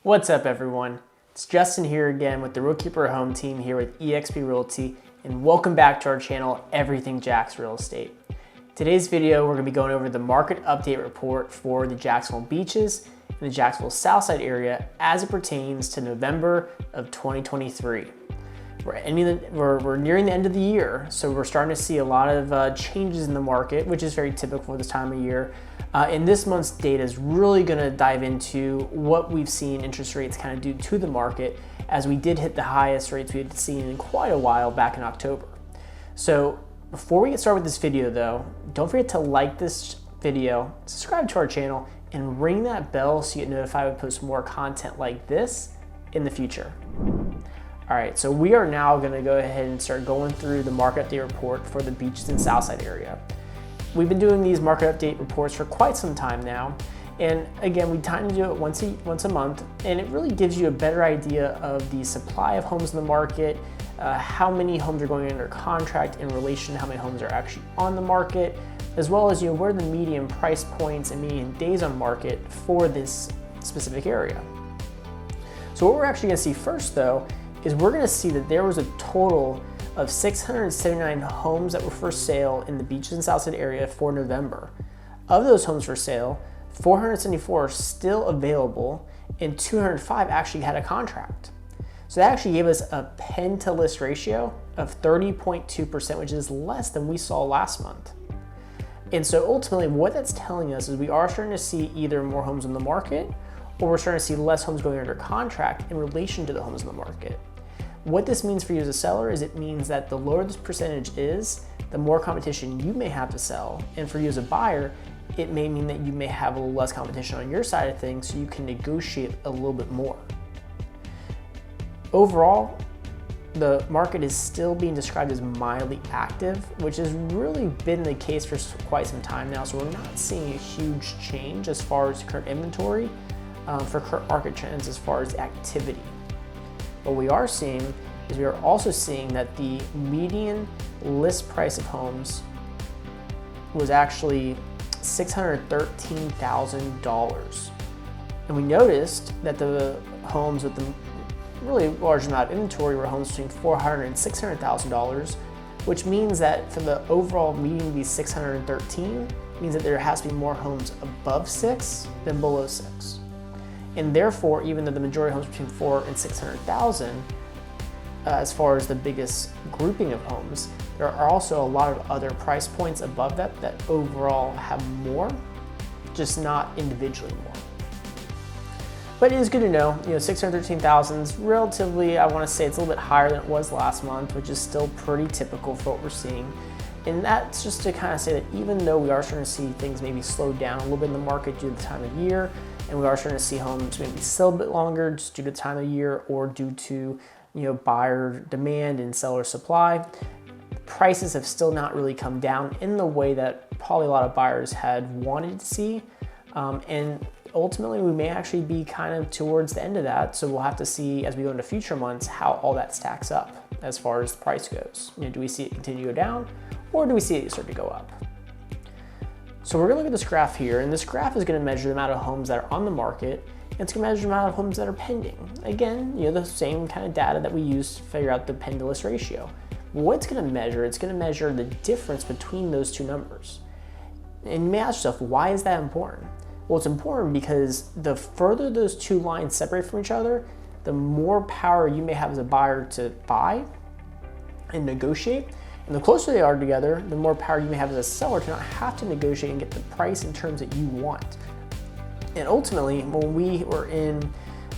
What's up everyone? It's Justin here again with the Rookkeeper Home Team here with eXp Realty, and welcome back to our channel, Everything Jax Real Estate. Today's video, we're going to be going over the market update report for the Jacksonville Beaches and the Jacksonville Southside area as it pertains to November of 2023. We're nearing the end of the year, so we're starting to see a lot of changes in the market, which is very typical for this time of year. And this month's data is really going to dive into what we've seen interest rates kind of do to the market, as we did hit the highest rates we had seen in quite a while back in October. So before we get started with this video though, don't forget to like this video, subscribe to our channel, and ring that bell so you get notified when we post more content like this in the future. All right, so we are now going to go ahead and start going through the market update report for the Beaches and Southside area. We've been doing these market update reports for quite some time now, and again, we tend to do it once a month, and it really gives you a better idea of the supply of homes in the market, how many homes are going under contract in relation to how many homes are actually on the market, as well as where the median price points and median days on market for this specific area. So what we're actually going to see first though is we're going to see that there was a total of 679 homes that were for sale in the Beaches and Southside area for November. Of those homes for sale, 474 are still available and 205 actually had a contract. So that actually gave us a pen to list ratio of 30.2%, which is less than we saw last month. And so ultimately what that's telling us is we are starting to see either more homes on the market, or we're starting to see less homes going under contract in relation to the homes in the market. What this means for you as a seller is it means that the lower this percentage is, the more competition you may have to sell. And for you as a buyer, it may mean that you may have a little less competition on your side of things, so you can negotiate a little bit more. Overall, the market is still being described as mildly active, which has really been the case for quite some time now. So we're not seeing a huge change as far as current inventory for current market trends as far as activity. What we are seeing is we are also seeing that the median list price of homes was actually $613,000. And we noticed that the homes with the really large amount of inventory were homes between $400,000 and $600,000, which means that for the overall median to be 613, means that there has to be more homes above 6 than below 6. And therefore, even though the majority of homes between 400,000 and 600,000, as far as the biggest grouping of homes, there are also a lot of other price points above that overall have more, just not individually more. But it is good to know, 613,000 is relatively, I want to say it's a little bit higher than it was last month, which is still pretty typical for what we're seeing. And that's just to kind of say that even though we are starting to see things maybe slow down a little bit in the market due to the time of year, and we are starting to see homes maybe sell a bit longer just due to the time of year or due to buyer demand and seller supply, prices have still not really come down in the way that probably a lot of buyers had wanted to see. And ultimately we may actually be kind of towards the end of that. So we'll have to see as we go into future months how all that stacks up as far as the price goes. Do we see it continue to go down, or do we see it start to go up? So we're going to look at this graph here, and this graph is going to measure the amount of homes that are on the market, and it's going to measure the amount of homes that are pending. Again, the same kind of data that we use to figure out the pen to list ratio. What it's going to measure, it's going to measure the difference between those two numbers. And you may ask yourself, why is that important? Well, it's important because the further those two lines separate from each other, the more power you may have as a buyer to buy and negotiate. And the closer they are together, the more power you may have as a seller to not have to negotiate and get the price and terms that you want. And ultimately, when we were in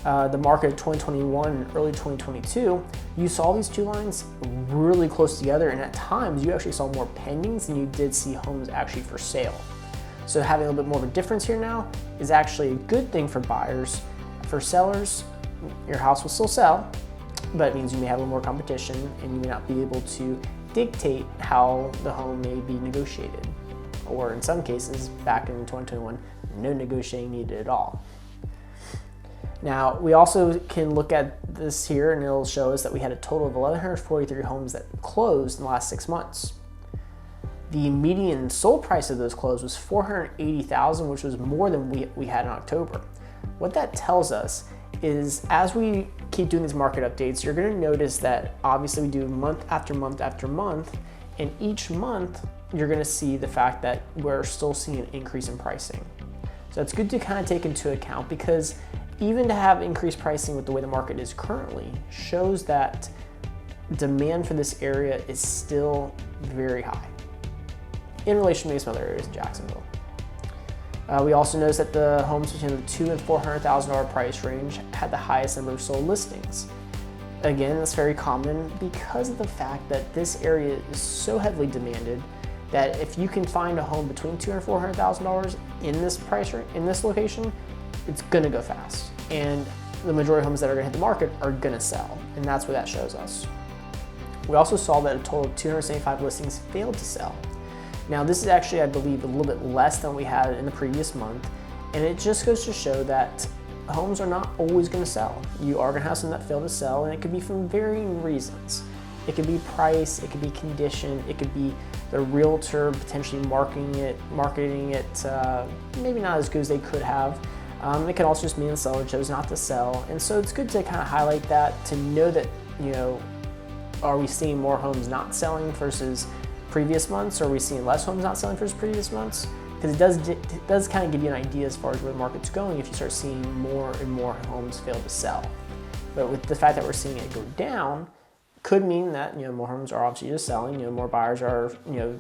the market of 2021 and early 2022, you saw these two lines really close together, and at times you actually saw more pendings than you did see homes actually for sale. So having a little bit more of a difference here now is actually a good thing for buyers. For sellers, your house will still sell, but it means you may have a little more competition and you may not be able to dictate how the home may be negotiated. Or in some cases, back in 2021, no negotiating needed at all. Now, we also can look at this here, and it'll show us that we had a total of 1,143 homes that closed in the last 6 months. The median sold price of those closed was $480,000, which was more than we had in October. What that tells us is as we keep doing these market updates, you're going to notice that obviously we do month after month after month, and each month you're going to see the fact that we're still seeing an increase in pricing. So it's good to kind of take into account, because even to have increased pricing with the way the market is currently shows that demand for this area is still very high in relation to some other areas in Jacksonville. We also noticed that the homes between the $200,000 and $400,000 price range had the highest number of sold listings. Again, that's very common because of the fact that this area is so heavily demanded that if you can find a home between $200,000 and $400,000 in this price range, in this location, it's gonna go fast. And the majority of homes that are gonna hit the market are gonna sell, and that's what that shows us. We also saw that a total of 275 listings failed to sell. Now this is actually, I believe, a little bit less than we had in the previous month, and it just goes to show that homes are not always going to sell. You are going to have some that fail to sell, and it could be for varying reasons. It could be price, it could be condition, it could be the realtor potentially marketing it maybe not as good as they could have. It can also just mean the seller chose not to sell, and so it's good to kind of highlight that, to know that, you know, are we seeing more homes not selling versus previous months, or are we seeing less homes not selling versus previous months? Because it does kind of give you an idea as far as where the market's going if you start seeing more and more homes fail to sell. But with the fact that we're seeing it go down, could mean that, you know, more homes are obviously just selling, you know, more buyers are, you know,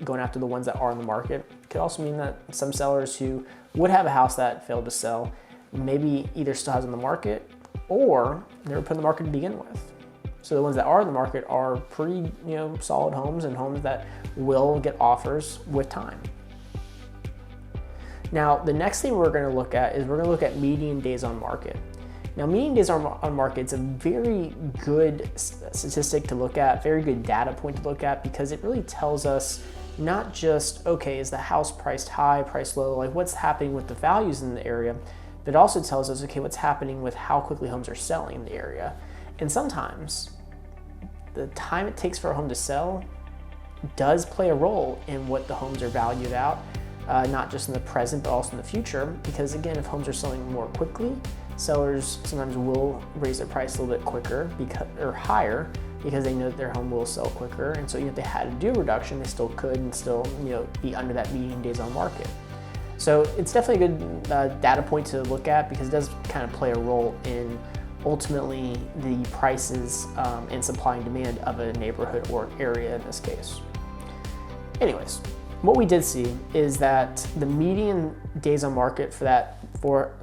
going after the ones that are in the market. It could also mean that some sellers who would have a house that failed to sell maybe either still has on the market or they were put in the market to begin with. So the ones that are in the market are pretty, you know, solid homes, and homes that will get offers with time. Now, the next thing we're going to look at is we're going to look at median days on market. Now, median days on market is a very good statistic to look at, very good data point to look at, because it really tells us not just, okay, is the house priced high, priced low, like what's happening with the values in the area, but it also tells us, okay, what's happening with how quickly homes are selling in the area. And sometimes the time it takes for a home to sell does play a role in what the homes are valued out, not just in the present, but also in the future. Because again, if homes are selling more quickly, sellers sometimes will raise their price a little bit quicker or higher, because they know that their home will sell quicker. And so even if they had to do a reduction, they still could and still, you know, be under that median days on market. So it's definitely a good data point to look at, because it does kind of play a role in ultimately the prices and supply and demand of a neighborhood or area in this case. Anyways, what we did see is that the median days on market for that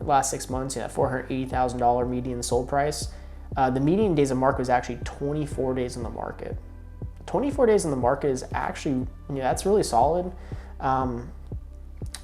last 6 months, you know, $480,000 median sold price, the median days on market was actually 24 days on the market. 24 days on the market is actually, you know, that's really solid.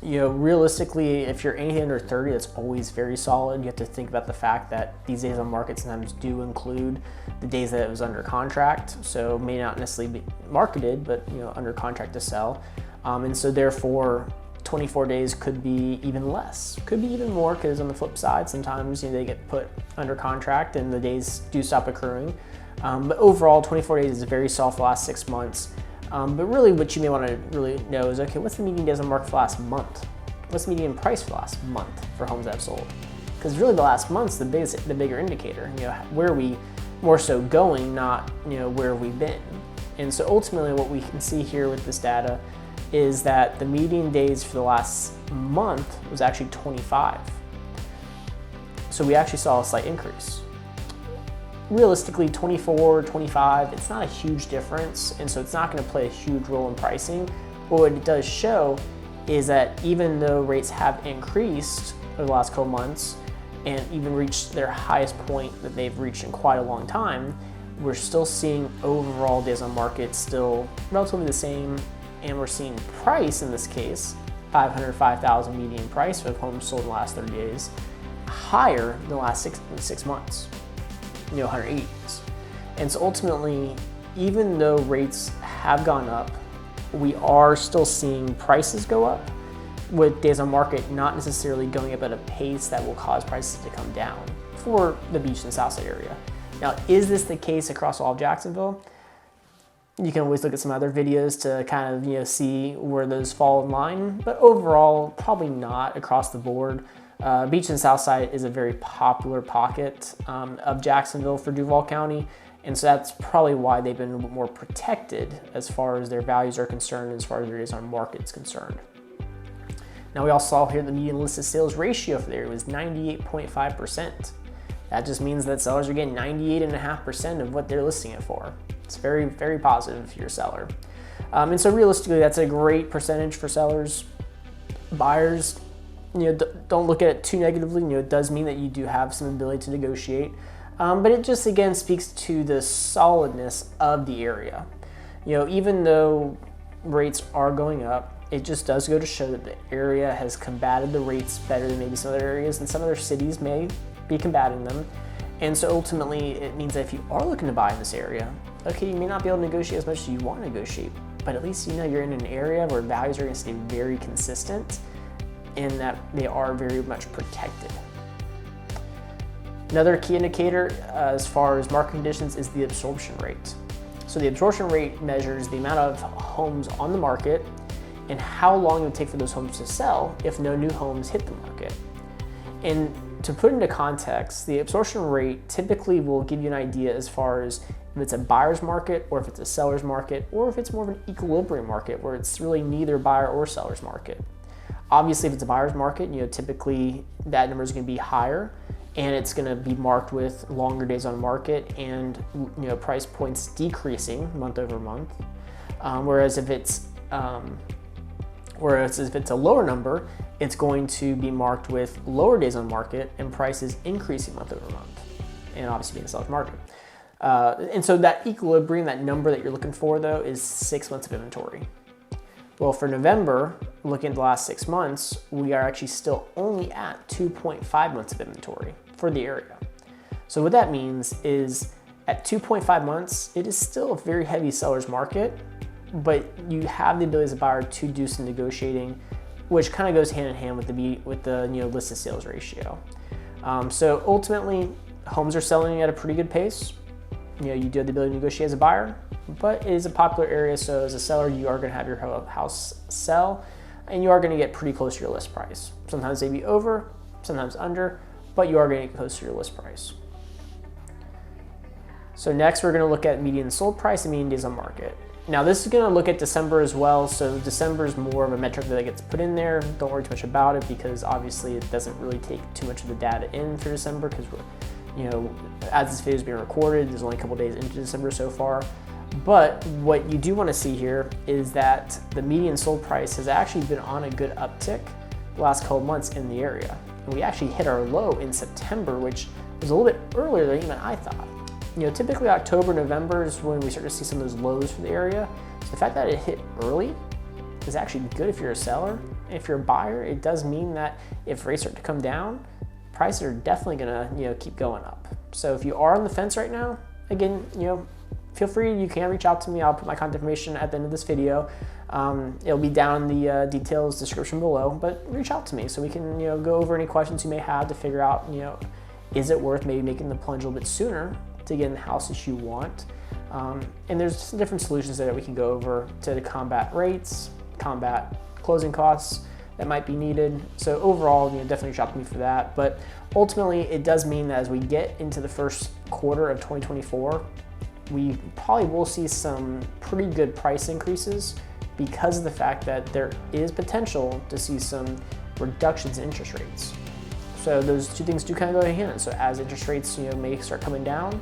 You know, realistically, if you're anything under 30, that's always very solid. You have to think about the fact that these days on market sometimes do include the days that it was under contract, so may not necessarily be marketed, but, you know, under contract to sell. And so therefore, 24 days could be even less, could be even more, because on the flip side, sometimes, you know, they get put under contract and the days do stop accruing. But overall, 24 days is very solid for the last 6 months. But really what you may want to really know is, okay, what's the median days on market for the last month? What's the median price for the last month for homes that have sold? Because really the last month's the bigger indicator. You know, where are we more so going, not, you know, where have we been? And so ultimately what we can see here with this data is that the median days for the last month was actually 25. So we actually saw a slight increase. Realistically, 24, 25, it's not a huge difference, and so it's not going to play a huge role in pricing. But what it does show is that even though rates have increased over the last couple months and even reached their highest point that they've reached in quite a long time, we're still seeing overall days on market still relatively the same, and we're seeing price in this case, $505,000 median price for homes sold in the last 30 days, higher than the last six months. You know, 180 days. And so ultimately, even though rates have gone up, we are still seeing prices go up, with days on market not necessarily going up at a pace that will cause prices to come down for the Beaches Southside area. Now, is this the case across all of Jacksonville? You can always look at some other videos to kind of, you know, see where those fall in line, but overall, probably not across the board. Beaches Southside is a very popular pocket of Jacksonville for Duval County, and so that's probably why they've been a little bit more protected as far as their values are concerned, as far as their days on market is concerned. Now we also saw here the median listed sales ratio for the area was 98.5%. That just means that sellers are getting 98.5% of what they're listing it for. It's very, very positive if you're a seller. And so realistically, that's a great percentage for sellers. Buyers, don't look at it too negatively. It does mean that you do have some ability to negotiate, but it just again speaks to the solidness of the area. Even though rates are going up, it just does go to show that the area has combated the rates better than maybe some other areas, and some other cities may be combating them. And so ultimately, it means that if you are looking to buy in this area, okay, you may not be able to negotiate as much as you want to negotiate, but at least you're in an area where values are going to stay very consistent and that they are very much protected. Another key indicator as far as market conditions is the absorption rate. So the absorption rate measures the amount of homes on the market and how long it would take for those homes to sell if no new homes hit the market. And to put into context, the absorption rate typically will give you an idea as far as if it's a buyer's market or if it's a seller's market, or if it's more of an equilibrium market where it's really neither buyer or seller's market. Obviously, if it's a buyer's market, typically that number is going to be higher, and it's going to be marked with longer days on market and price points decreasing month over month. Whereas if it's a lower number, it's going to be marked with lower days on market and prices increasing month over month, and obviously being a seller's market. And so that equilibrium, that number that you're looking for though, is 6 months of inventory. Well, for November, looking at the last 6 months, we are actually still only at 2.5 months of inventory for the area. So what that means is at 2.5 months, it is still a very heavy seller's market, but you have the ability as a buyer to do some negotiating, which kind of goes hand in hand with the listed sales ratio. So ultimately, homes are selling at a pretty good pace. You do have the ability to negotiate as a buyer, but it is a popular area. So as a seller, you are going to have your house sell, and you are going to get pretty close to your list price. Sometimes they'd be over, sometimes under, but you are going to get close to your list price. So next, we're going to look at median sold price and median days on market. Now this is going to look at December as well. So December is more of a metric that gets put in there. Don't worry too much about it because obviously it doesn't really take too much of the data in for December because we're, as this video is being recorded, there's only a couple days into December so far. But what you do want to see here is that the median sold price has actually been on a good uptick the last couple months in the area. And we actually hit our low in September, which was a little bit earlier than even I thought. Typically October, November is when we start to see some of those lows for the area. So the fact that it hit early is actually good if you're a seller. If you're a buyer, it does mean that if rates start to come down, prices are definitely gonna keep going up. So if you are on the fence right now, again, feel free, you can reach out to me. I'll put my contact information at the end of this video. It'll be down in the details description below, but reach out to me so we can go over any questions you may have to figure out, is it worth maybe making the plunge a little bit sooner to get in the house that you want. And there's some different solutions that we can go over to combat rates, combat closing costs that might be needed. So overall, definitely reach out to me for that. But ultimately, it does mean that as we get into the first quarter of 2024, we probably will see some pretty good price increases because of the fact that there is potential to see some reductions in interest rates. So those two things do kind of go hand in hand. So as interest rates, may start coming down,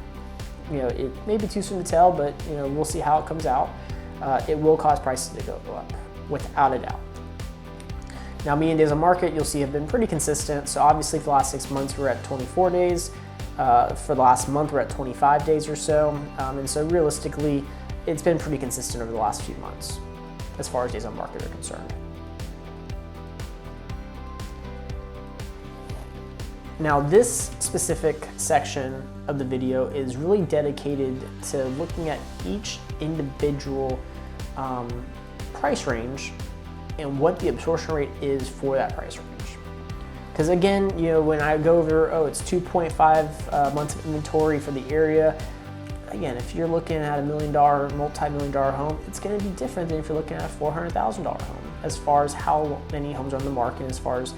it may be too soon to tell, but we'll see how it comes out. It will cause prices to go up, without a doubt. Now, median days on market, you'll see have been pretty consistent. So obviously for the last 6 months, we're at 24 days. For the last month, we're at 25 days or so. And so realistically, it's been pretty consistent over the last few months as far as days on market are concerned. Now, this specific section of the video is really dedicated to looking at each individual price range and what the absorption rate is for that price range. Because again, when I go over, it's 2.5 months of inventory for the area. Again, if you're looking at $1 million, multi-million dollar home, it's going to be different than if you're looking at a $400,000 home as far as how many homes are on the market, as far as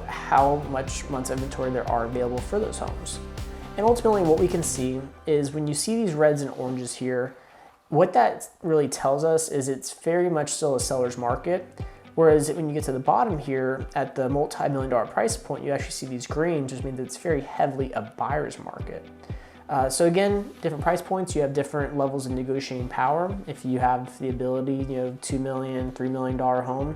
how much months inventory there are available for those homes. And ultimately what we can see is when you see these reds and oranges here, what that really tells us is it's very much still a seller's market. Whereas when you get to the bottom here at the multi-million-dollar price point, you actually see these greens, which means that it's very heavily a buyer's market. So again, different price points, you have different levels of negotiating power. If you have the ability, $2 million, $3 million home,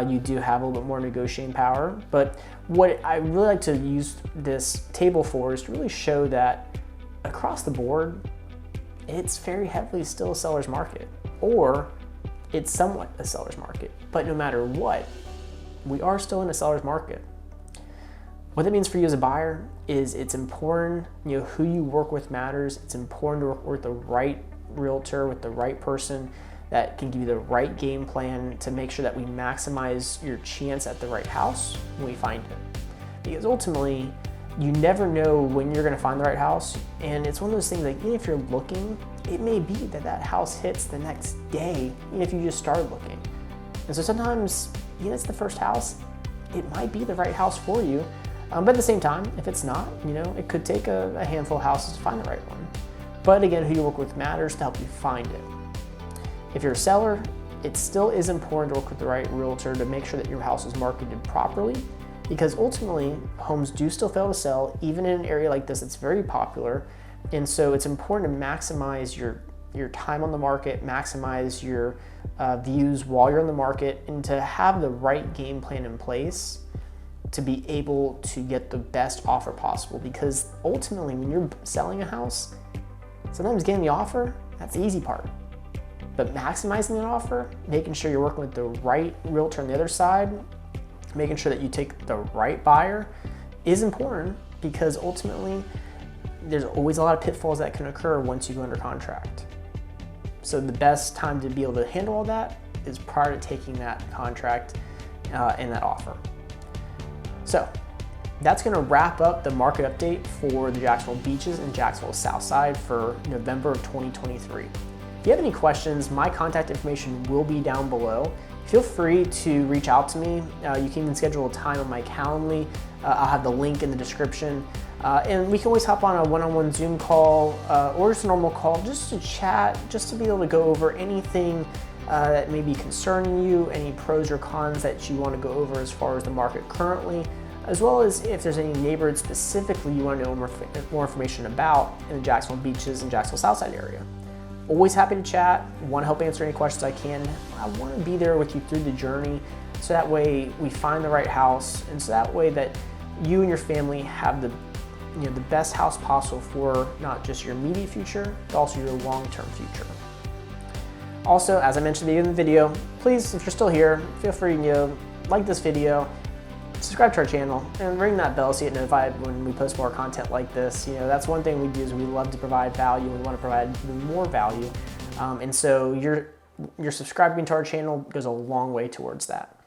you do have a little bit more negotiating power. But what I really like to use this table for is to really show that across the board, it's very heavily still a seller's market, or it's somewhat a seller's market. But no matter what, we are still in a seller's market. What that means for you as a buyer is it's important, who you work with matters. It's important to work with the right realtor, with the right person that can give you the right game plan to make sure that we maximize your chance at the right house when we find it. Because ultimately, you never know when you're gonna find the right house. And it's one of those things like, even if you're looking, it may be that that house hits the next day, even if you just started looking. And so sometimes, it's the first house, it might be the right house for you. But at the same time, if it's not, it could take a handful of houses to find the right one. But again, who you work with matters to help you find it. If you're a seller, it still is important to work with the right realtor to make sure that your house is marketed properly, because ultimately, homes do still fail to sell, even in an area like this that's very popular. And so it's important to maximize your time on the market, maximize your views while you're in the market, and to have the right game plan in place to be able to get the best offer possible. Because ultimately, when you're selling a house, sometimes getting the offer, that's the easy part. But maximizing that offer, making sure you're working with the right realtor on the other side, making sure that you take the right buyer is important, because ultimately, there's always a lot of pitfalls that can occur once you go under contract. So the best time to be able to handle all that is prior to taking that contract and that offer. So that's gonna wrap up the market update for the Jacksonville Beaches and Jacksonville Southside for November of 2023. If you have any questions, my contact information will be down below. Feel free to reach out to me. You can even schedule a time on my Calendly. I'll have the link in the description. And we can always hop on a one-on-one Zoom call or just a normal call just to chat, just to be able to go over anything that may be concerning you, any pros or cons that you want to go over as far as the market currently, as well as if there's any neighborhoods specifically you want to know more information about in the Jacksonville Beaches and Jacksonville Southside area. Always happy to chat, want to help answer any questions I can. I want to be there with you through the journey, so that way we find the right house, and so that way that you and your family have the best house possible for not just your immediate future, but also your long-term future. Also, as I mentioned at the beginning of the video, please, if you're still here, feel free to like this video, subscribe to our channel, and ring that bell so you get notified when we post more content like this. That's one thing we do, is we love to provide value. We want to provide even more value. And so your subscribing to our channel goes a long way towards that.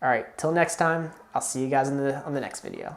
All right, till next time, I'll see you guys on the next video.